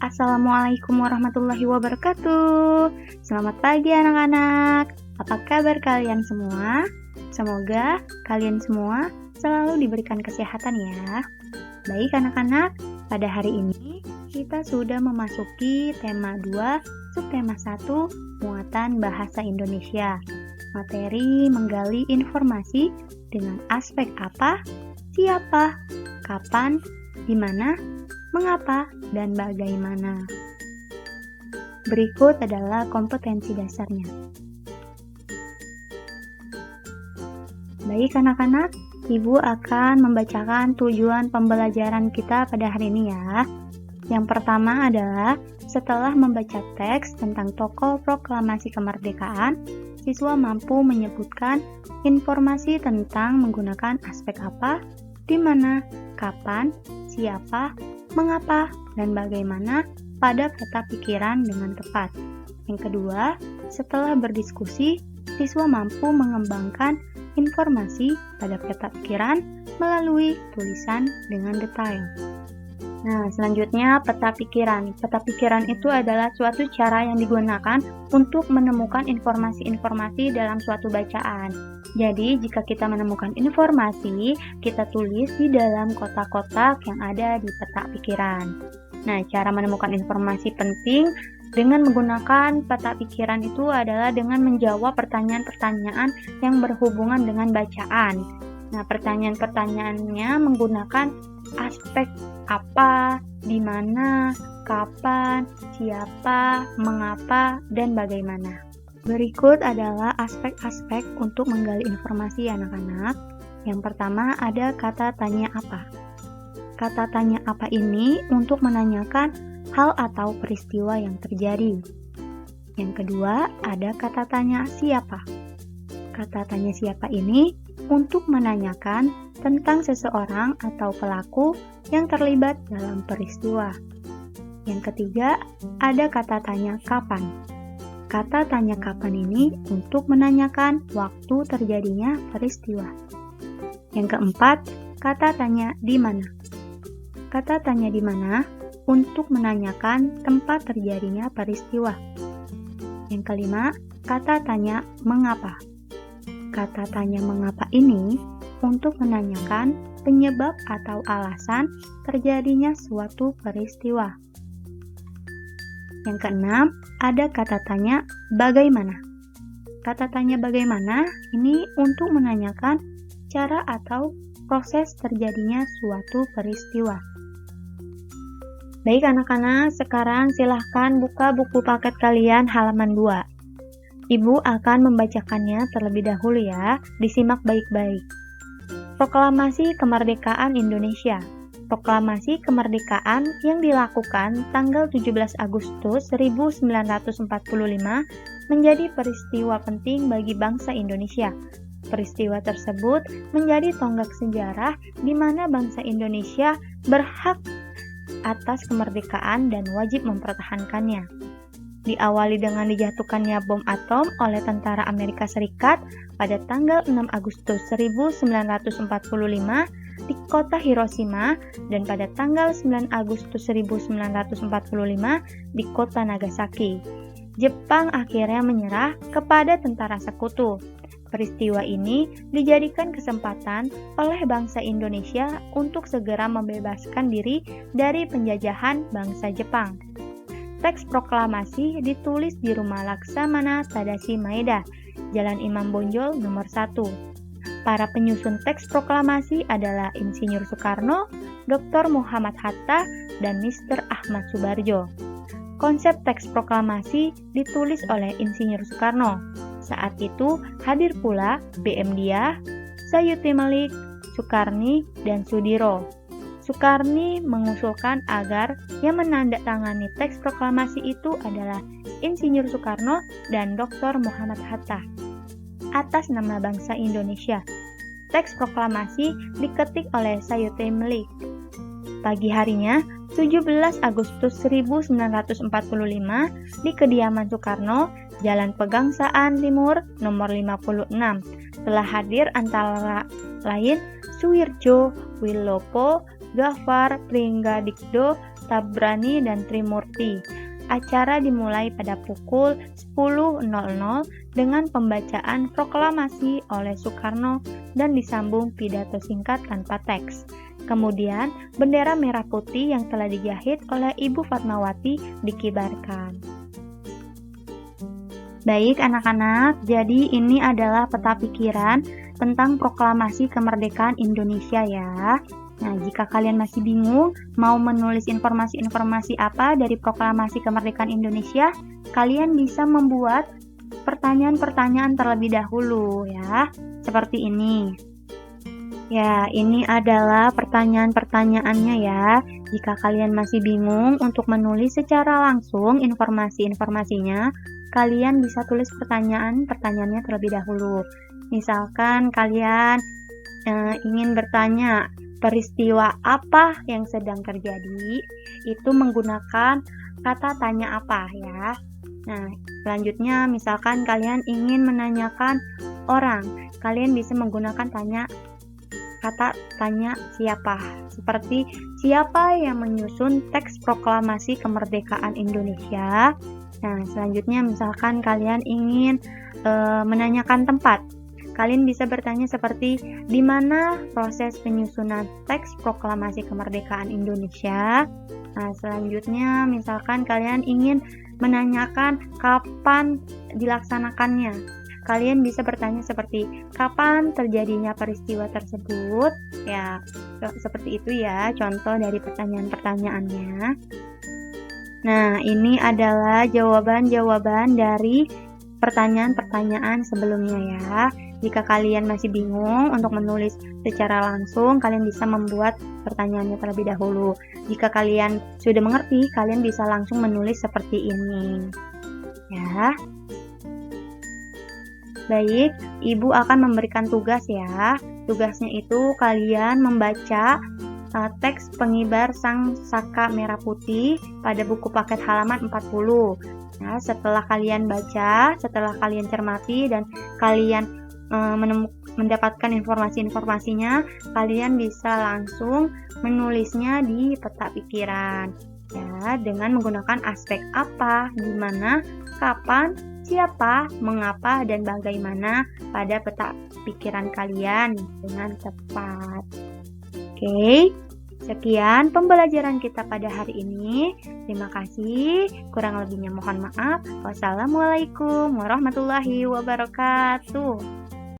Assalamualaikum warahmatullahi wabarakatuh. Selamat pagi anak-anak. Apa kabar kalian semua? Semoga kalian semua selalu diberikan kesehatan ya. Baik anak-anak, pada hari ini kita sudah memasuki tema 2, subtema 1, muatan bahasa Indonesia. Materi menggali informasi dengan aspek apa, siapa, kapan, di mana, mengapa, dan bagaimana. Berikut adalah kompetensi dasarnya. Baik anak-anak, Ibu akan membacakan tujuan pembelajaran kita pada hari ini ya. Yang pertama adalah setelah membaca teks tentang tokoh proklamasi kemerdekaan, siswa mampu menyebutkan informasi tentang menggunakan aspek apa, di mana, kapan, siapa, mengapa, dan bagaimana pada peta pikiran dengan tepat. Yang kedua, setelah berdiskusi, siswa mampu mengembangkan informasi pada peta pikiran melalui tulisan dengan detail. Nah, selanjutnya peta pikiran. Peta pikiran itu adalah suatu cara yang digunakan untuk menemukan informasi-informasi dalam suatu bacaan. Jadi, jika kita menemukan informasi, kita tulis di dalam kotak-kotak yang ada di peta pikiran. Nah, cara menemukan informasi penting dengan menggunakan peta pikiran itu adalah dengan menjawab pertanyaan-pertanyaan yang berhubungan dengan bacaan. Nah, pertanyaan-pertanyaannya menggunakan aspek apa, di mana, kapan, siapa, mengapa, dan bagaimana. Berikut adalah aspek-aspek untuk menggali informasi anak-anak. Yang pertama ada kata tanya apa. Kata tanya apa ini untuk menanyakan hal atau peristiwa yang terjadi. Yang kedua ada kata tanya siapa. Kata tanya siapa ini untuk menanyakan tentang seseorang atau pelaku yang terlibat dalam peristiwa. Yang ketiga, ada kata tanya kapan. Kata tanya kapan ini untuk menanyakan waktu terjadinya peristiwa. Yang keempat, kata tanya di mana. Kata tanya di mana untuk menanyakan tempat terjadinya peristiwa. Yang kelima, kata tanya mengapa. Kata tanya mengapa ini untuk menanyakan penyebab atau alasan terjadinya suatu peristiwa. Yang keenam, ada kata tanya bagaimana. Kata tanya bagaimana ini untuk menanyakan cara atau proses terjadinya suatu peristiwa. Baik anak-anak, sekarang silahkan buka buku paket kalian halaman 2. Ibu akan membacakannya terlebih dahulu ya, disimak baik-baik. Proklamasi Kemerdekaan Indonesia. Proklamasi kemerdekaan yang dilakukan tanggal 17 Agustus 1945 menjadi peristiwa penting bagi bangsa Indonesia. Peristiwa tersebut menjadi tonggak sejarah di mana bangsa Indonesia berhak atas kemerdekaan dan wajib mempertahankannya. Diawali dengan dijatuhkannya bom atom oleh tentara Amerika Serikat pada tanggal 6 Agustus 1945 di kota Hiroshima dan pada tanggal 9 Agustus 1945 di kota Nagasaki. Jepang akhirnya menyerah kepada tentara sekutu. Peristiwa ini dijadikan kesempatan oleh bangsa Indonesia untuk segera membebaskan diri dari penjajahan bangsa Jepang. Teks proklamasi ditulis di Rumah Laksamana Tadashi Maeda, Jalan Imam Bonjol nomor 1. Para penyusun teks proklamasi adalah Insinyur Soekarno, Dr. Muhammad Hatta, dan Mr. Ahmad Subarjo. Konsep teks proklamasi ditulis oleh Insinyur Soekarno. Saat itu hadir pula B.M. Dia, Sayuti Melik, Sukarni, dan Sudiro. Sukarni mengusulkan agar yang menandatangani teks proklamasi itu adalah Insinyur Soekarno dan Dr. Muhammad Hatta. Atas nama bangsa Indonesia, teks proklamasi diketik oleh Sayuti Melik. Pagi harinya, 17 Agustus 1945, di kediaman Soekarno, Jalan Pegangsaan Timur nomor 56, telah hadir antara lain Suwirjo, Wilopo, Gafar Pringgadikdo, Tabrani, dan Trimurti. Acara dimulai pada pukul 10.00 dengan pembacaan proklamasi oleh Soekarno dan disambung pidato singkat tanpa teks. Kemudian, bendera merah putih yang telah dijahit oleh Ibu Fatmawati dikibarkan. Baik anak-anak, jadi ini adalah peta pikiran tentang proklamasi kemerdekaan Indonesia ya. Nah, jika kalian masih bingung mau menulis informasi-informasi apa dari proklamasi kemerdekaan Indonesia, kalian bisa membuat pertanyaan-pertanyaan terlebih dahulu ya. Seperti ini. Ya, ini adalah pertanyaan-pertanyaannya ya. Jika kalian masih bingung untuk menulis secara langsung informasi-informasinya, kalian bisa tulis pertanyaannya terlebih dahulu. Misalkan kalian ingin bertanya peristiwa apa yang sedang terjadi, itu menggunakan kata tanya apa ya. Nah, selanjutnya misalkan kalian ingin menanyakan orang, kalian bisa menggunakan kata tanya siapa, seperti siapa yang menyusun teks proklamasi kemerdekaan Indonesia. Nah, selanjutnya misalkan kalian ingin menanyakan tempat, kalian bisa bertanya seperti di mana proses penyusunan teks proklamasi kemerdekaan Indonesia. Nah, selanjutnya misalkan kalian ingin menanyakan kapan dilaksanakannya, kalian bisa bertanya seperti kapan terjadinya peristiwa tersebut. Ya, seperti itu ya contoh dari pertanyaan-pertanyaannya. Nah, ini adalah jawaban-jawaban dari pertanyaan-pertanyaan sebelumnya ya. Jika kalian masih bingung untuk menulis secara langsung, kalian bisa membuat pertanyaannya terlebih dahulu. Jika kalian sudah mengerti, kalian bisa langsung menulis seperti ini. Ya. Baik, Ibu akan memberikan tugas ya. Tugasnya itu kalian membaca teks pengibar Sang Saka Merah Putih pada buku paket halaman 40. Nah, setelah kalian baca, setelah kalian cermati dan kalian mendapatkan informasi-informasinya, kalian bisa langsung menulisnya di peta pikiran ya, dengan menggunakan aspek apa, di mana, kapan, siapa, mengapa, dan bagaimana pada peta pikiran kalian dengan tepat. Oke, sekian pembelajaran kita pada hari ini. Terima kasih. Kurang lebihnya mohon maaf. Wassalamualaikum warahmatullahi wabarakatuh.